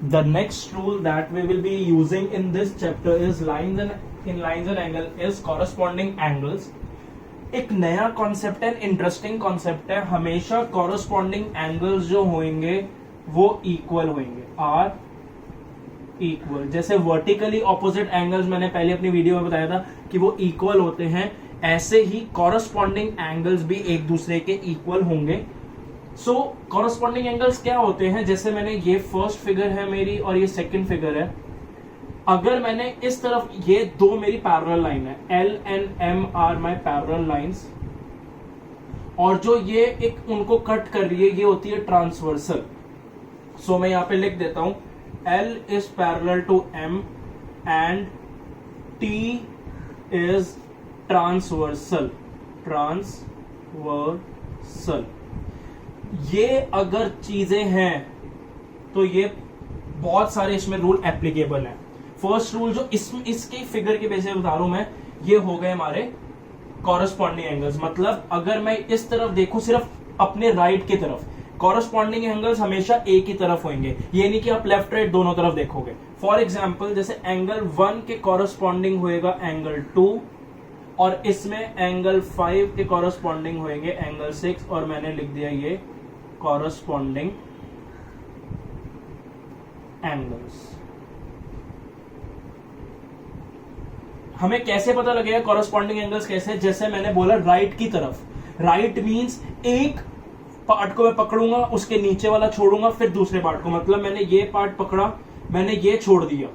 The next rule that we will be using in this chapter is lines and angle is corresponding angles. एक नया concept है, interesting concept है. हमेशा corresponding angles जो होंगे वो इक्वल होंगे, आर इक्वल. जैसे वर्टिकली ऑपोजिट एंगल्स मैंने पहले अपनी वीडियो में बताया था कि वो इक्वल होते हैं, ऐसे ही कॉरस्पॉन्डिंग एंगल्स भी एक दूसरे के इक्वल होंगे. सो कॉरस्पॉन्डिंग एंगल्स क्या होते हैं? जैसे मैंने ये फर्स्ट फिगर है मेरी और ये सेकंड फिगर है. अगर मैंने इस तरफ, ये दो मेरी पैरेलल लाइन है, L and M are my parallel lines, और जो ये एक उनको कट कर रही है ये होती है ट्रांसवर्सल. सो मैं यहां पे लिख देता हूं L is parallel to M and T is transversal. ये अगर चीजें हैं तो ये बहुत सारे इसमें रूल एप्लीकेबल हैं. फर्स्ट रूल जो इसकी फिगर के बेसिस पे बता रहा हूं मैं, ये हो गए हमारे कॉरस्पॉन्डिंग एंगल्स. मतलब अगर मैं इस तरफ देखूं सिर्फ अपने राइट की तरफ, कॉरस्पॉन्डिंग एंगल्स हमेशा एक ही तरफ होंगे. ये नहीं कि आप लेफ्ट राइट दोनों तरफ देखोगे. फॉर एग्जाम्पल जैसे एंगल 1 के कॉरस्पॉन्डिंग होएगा एंगल 2, और इसमें एंगल 5 के कॉरस्पॉन्डिंग होंगे एंगल 6, और मैंने लिख दिया ये कॉरस्पॉन्डिंग एंगल्स. हमें कैसे पता लगेगा कॉरस्पॉन्डिंग एंगल्स कैसे? जैसे मैंने बोला राइट की तरफ, राइट मींस एक पार्ट को मैं पकड़ूंगा, उसके नीचे वाला छोड़ूंगा, फिर दूसरे पार्ट को. मतलब मैंने ये पार्ट पकड़ा, मैंने ये छोड़ दिया,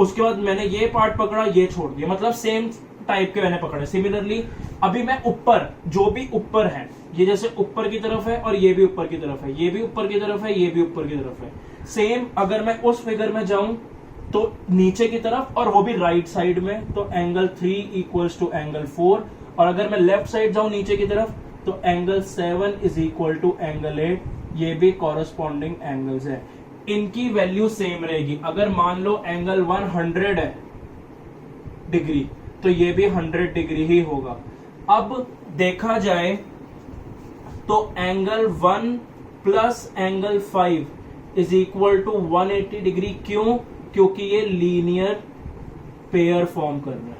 उसके बाद मैंने ये पार्ट पकड़ा, ये छोड़ दिया. मतलब सेम टाइप के मैंने पकड़े. सिमिलरली अभी मैं ऊपर, जो भी ऊपर है, ये जैसे ऊपर की तरफ है और ये भी ऊपर की तरफ है, ये भी ऊपर की तरफ है, ये भी ऊपर की तरफ है. सेम अगर मैं उस फिगर में जाऊं तो नीचे की तरफ, और वो भी राइट साइड में, तो एंगल 3 इक्वल्स टू एंगल 4. और अगर मैं लेफ्ट साइड जाऊं नीचे की तरफ तो angle 7 is equal to angle 8. ये भी कॉरस्पॉन्डिंग एंगल्स है. इनकी वैल्यू सेम रहेगी. अगर मान लो एंगल 100 है डिग्री, तो ये भी 100 डिग्री ही होगा. अब देखा जाए तो angle 1 plus angle 5 is equal to 180 degree. क्यों? क्योंकि ये लीनियर पेयर फॉर्म कर रहा है.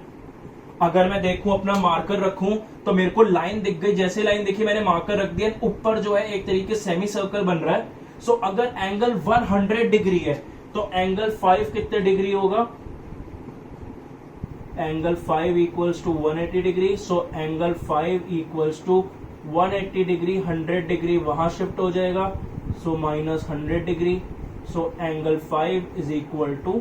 अगर मैं देखूं, अपना मार्कर रखूं, तो मेरे को लाइन दिख गई. जैसे लाइन दिखी मैंने मार्कर रख दिया, ऊपर जो है एक तरीके सेमी सर्कल बन रहा है. सो अगर एंगल 100 डिग्री है तो एंगल 5 कितने डिग्री होगा? Angle 5 equals to 180 degree. So angle 5 equals to 180 degree. 100 degree वहां शिफ्ट हो जाएगा, so minus 100 degree. So angle 5 is equal to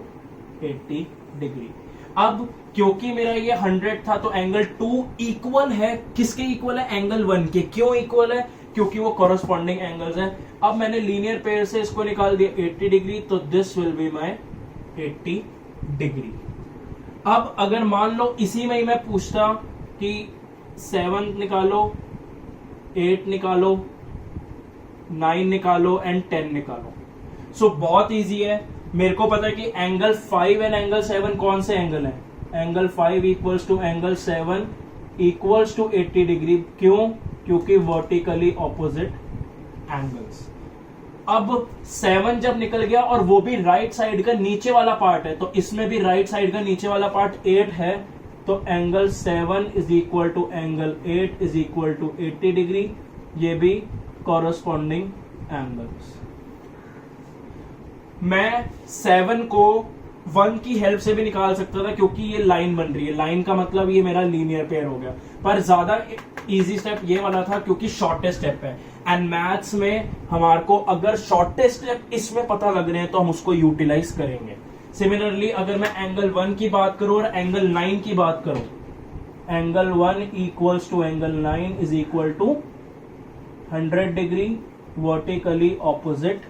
80 degree. अब क्योंकि मेरा ये 100 था तो एंगल 2 इक्वल है, किसके इक्वल है? एंगल 1 के. क्यों इक्वल है? क्योंकि वो कॉरस्पॉन्डिंग एंगल्स है. अब मैंने लीनियर पेयर से इसको निकाल दिया 80 डिग्री, तो this will be my 80 degree. अब अगर मान लो इसी में ही मैं पूछता कि 7 निकालो, 8 निकालो, 9 निकालो एंड 10 निकालो. सो बहुत इजी है. मेरे को पता है कि एंगल 5 एंड एंगल 7 कौन से एंगल है? Angle 5 equals to angle 7 equals to 80 degree. क्यों? क्योंकि वर्टिकली ऑपोजिट एंगल्स. अब 7 जब निकल गया और वो भी राइट साइड का नीचे वाला पार्ट है, तो इसमें भी राइट साइड का नीचे वाला पार्ट 8 है, तो angle 7 is equal to angle 8 is equal to 80 degree. ये भी कॉरस्पॉन्डिंग एंगल्स. मैं 7 को 1 की हेल्प से भी निकाल सकता था, क्योंकि ये लाइन बन रही है. लाइन का मतलब ये मेरा लीनियर पेयर हो गया. पर ज्यादा इजी स्टेप ये वाला था, क्योंकि शॉर्टेस्ट स्टेप है. एंड मैथ्स में हमारे को अगर शॉर्टेस्ट स्टेप इसमें पता लग रहे हैं तो हम उसको यूटिलाइज करेंगे. सिमिलरली अगर मैं एंगल 1 की बात करूं और एंगल 9 की बात करूं, angle 1 equals to angle 9 is equal to 100 degree vertically opposite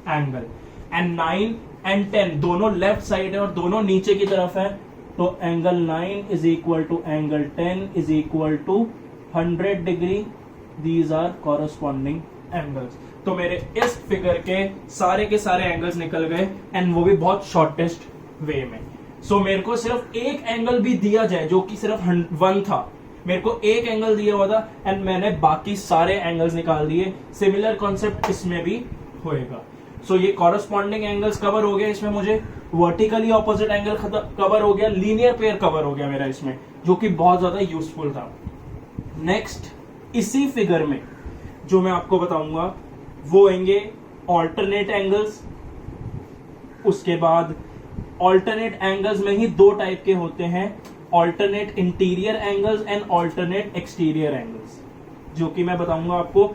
angle. And 9 and 10 दोनों लेफ्ट साइड है और दोनों नीचे की तरफ है, तो angle 9 is equal to angle 10 is equal to 100 degree. These are corresponding angles. तो मेरे इस फिगर के सारे एंगल्स निकल गए, एंड वो भी बहुत शॉर्टेस्ट वे में. सो मेरे को सिर्फ एक एंगल भी दिया जाए जो कि सिर्फ 1 था, मेरे को एक एंगल दिया हुआ था एंड मैंने बाकी सारे एंगल्स निकाल दिए. सिमिलर कॉन्सेप्ट इसमें भी होएगा. सो ये कॉरस्पॉन्डिंग एंगल्स कवर हो गया इसमें, मुझे वर्टिकली ऑपोजिट एंगल कवर हो गया, लीनियर पेयर कवर हो गया मेरा इसमें, जो कि बहुत ज्यादा यूजफुल था। नेक्स्ट इसी फिगर में जो मैं आपको बताऊंगा वो होंगे ऑल्टरनेट एंगल्स। उसके बाद ऑल्टरनेट एंगल्स में ही दो टाइप के होते हैं, alternate interior angles and alternate exterior angles, जो कि मैं बताऊंगा आपको।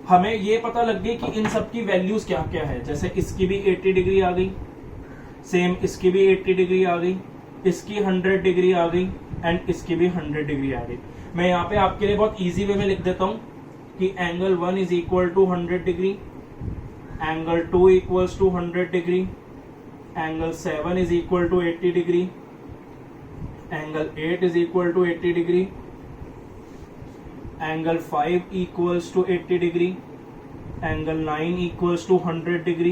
हमें ये पता लग गई कि इन सब की वैल्यूज क्या क्या है। जैसे इसकी भी 80 डिग्री आ गई, सेम इसकी भी 80 डिग्री आ गई, इसकी 100 डिग्री आ गई एंड इसकी भी 100 डिग्री आ गई। मैं यहाँ पे आपके लिए बहुत इजी वे में लिख देता हूं कि angle 1 is equal to 100 degree, angle 2 equals to 100 degree, angle 7 is equal to 80 degree, angle 8 is equal to 80 degree, angle 5 equals to 80 degree, angle 9 equals to 100 degree,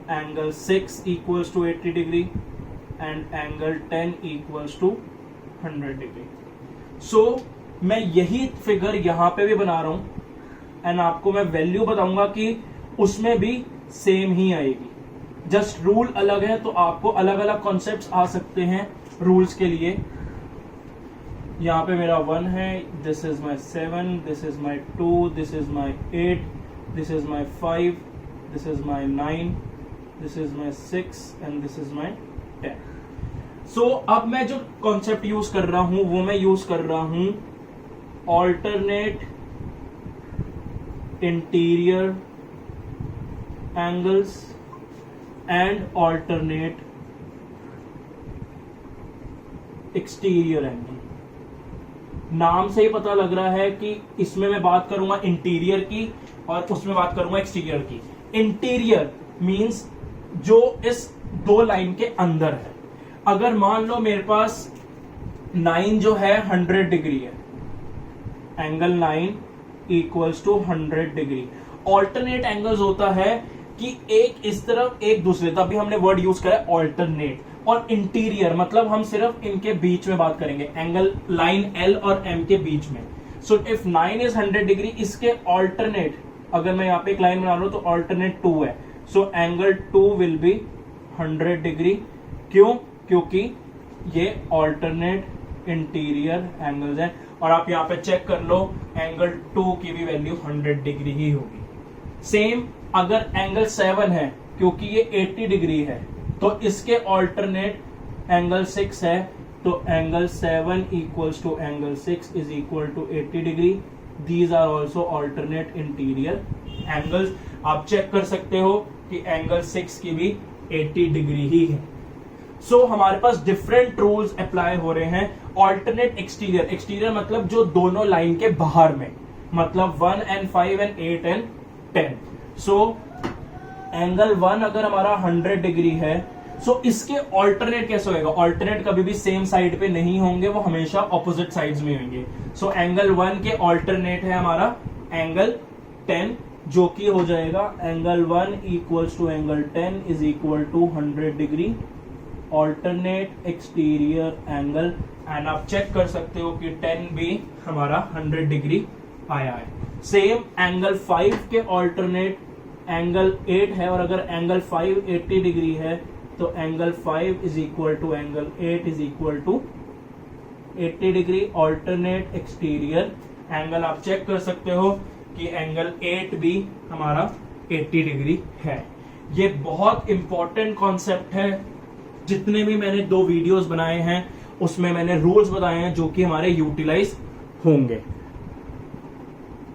angle 6 equals to 80 degree and angle 10 equals to 100 degree. So मैं यही figure यहां पे भी बना रहा हूं and आपको मैं वैल्यू बताऊंगा कि उसमें भी सेम ही आएगी, जस्ट रूल अलग है, तो आपको अलग अलग कॉन्सेप्ट्स आ सकते हैं रूल्स के लिए। यहाँ पे मेरा 1 है, this is my 7, this is my 2, this is my 8, this is my 5, this is my 9, this is my 6 and this is my 10। सो अब मैं जो कॉन्सेप्ट यूज कर रहा हूं वो मैं यूज कर रहा हूं alternate interior angles and alternate exterior angle. नाम से ही पता लग रहा है कि इसमें मैं बात करूंगा इंटीरियर की और उसमें बात करूंगा एक्सटीरियर की। इंटीरियर मींस जो इस दो लाइन के अंदर है। अगर मान लो मेरे पास 9 जो है 100 डिग्री है, angle 9 equals to 100 degree. Alternate angles होता है कि एक इस तरफ एक दूसरे, तभी हमने वर्ड यूज करा है ऑल्टरनेट। और इंटीरियर मतलब हम सिर्फ इनके बीच में बात करेंगे, एंगल लाइन L और M के बीच में। सो इफ 9 इज 100 डिग्री, इसके ऑल्टरनेट अगर मैं यहाँ पे एक लाइन बना रहा हूं तो ऑल्टरनेट 2 है, so angle 2 will be 100 degree. क्यों? क्योंकि ये ऑल्टरनेट इंटीरियर एंगल्स हैं। और आप यहाँ पे चेक कर लो, एंगल 2 की भी वैल्यू 100 डिग्री ही होगी। सेम अगर एंगल 7 है, क्योंकि ये 80 डिग्री है, तो इसके ऑल्टरनेट एंगल 6 है, तो angle 7 equals to angle 6 is equal to 80 degree. These are also alternate interior angles. आप चेक कर सकते हो कि एंगल 6 की भी 80 डिग्री ही है। सो हमारे पास डिफरेंट रूल्स अप्लाई हो रहे हैं। ऑल्टरनेट एक्सटीरियर, एक्सटीरियर मतलब जो दोनों लाइन के बाहर में, मतलब 1 and 5 and 8 and 10। So angle 1 अगर हमारा 100 डिग्री है, सो इसके ऑल्टरनेट कैसे होगा? ऑल्टरनेट कभी भी सेम साइड पे नहीं होंगे, वो हमेशा ऑपोजिट साइड्स में होंगे। सो एंगल 1 के ऑल्टरनेट है हमारा एंगल 10, जो कि हो जाएगा angle 1 equals to angle 10 is equal to 100 degree alternate exterior angle. And आप चेक कर सकते हो कि 10 भी हमारा 100 डिग्री आया है। सेम एंगल 5 के ऑल्टरनेट एंगल 8 है, और अगर एंगल 5 80 डिग्री है तो angle 5 is equal to angle 8 is equal to 80 degree alternate exterior angle. आप चेक कर सकते हो कि एंगल 8 भी हमारा 80 डिग्री है। ये बहुत इंपॉर्टेंट कॉन्सेप्ट है। जितने भी मैंने 2 वीडियोस बनाए हैं उसमें मैंने रूल्स बताए हैं जो कि हमारे यूटिलाइज होंगे।